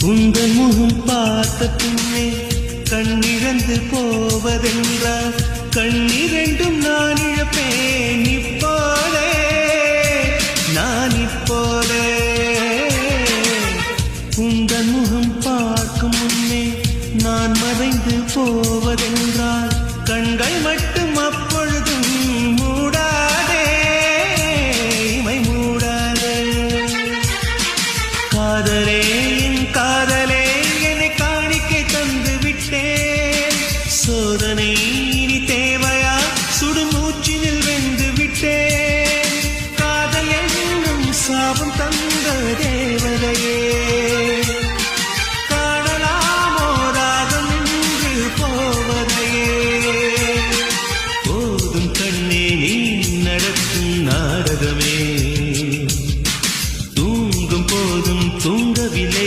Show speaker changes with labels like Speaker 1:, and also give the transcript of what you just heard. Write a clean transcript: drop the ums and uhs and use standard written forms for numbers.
Speaker 1: உங்கள் முகம் பார்த்த பின்னே கண்ணிழந்து போவதென்றால் கண்ணிரண்டும் நான் இழப்பேன் இப்போதே நான் இப்போதே உங்கள் முகம் பார்க்கும் முன்னே நான் மறைந்து போவதென்றால் கண்கள் மட்டும் அப்பொழுது